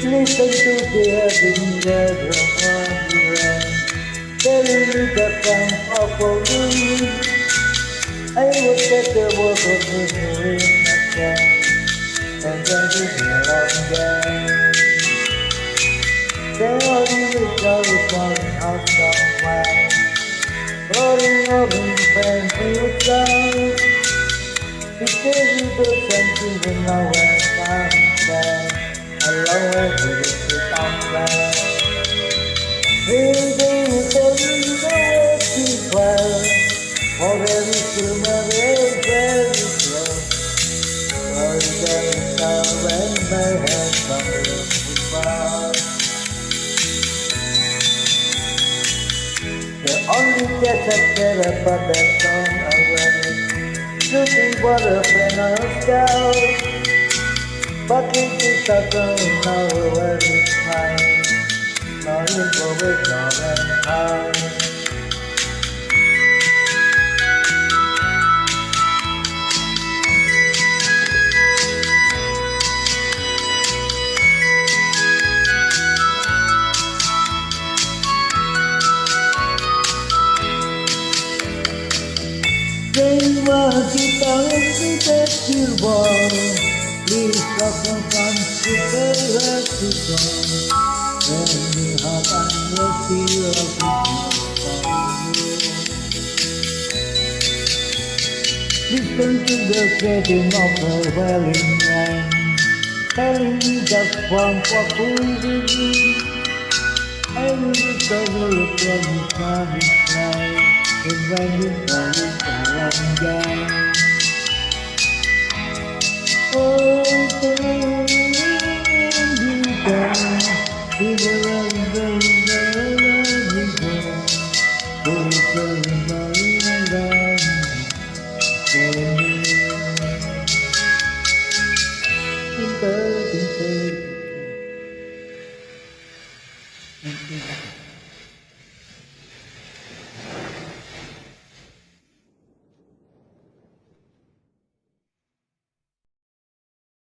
Listen to the heaven weather on the rain, telling me that I'm up for you. I was at the work of the in my car, and then you belong there. Then all you wish I was falling out somewhere, falling over in pain for yourself. Because you do something when I went down there, alone with the somewhere. Everything you tell me you know what to cry. Already through my very slow. Sorry that now when my head comes goodbye. The only guess I care about that song away. Shooting for a friend on a scout. Bucket is a girl now where it's mine. Now you go with love and time. Then what you tell me that you want, please stop and come to where to go. When you have and you feel of you. Listen to the treading of the welling rain, telling me that one for fooling. I will discover a promise on this night. And when you fall in again, oh, when you go, we will run very go. We'll turn around for me. In 30, 30.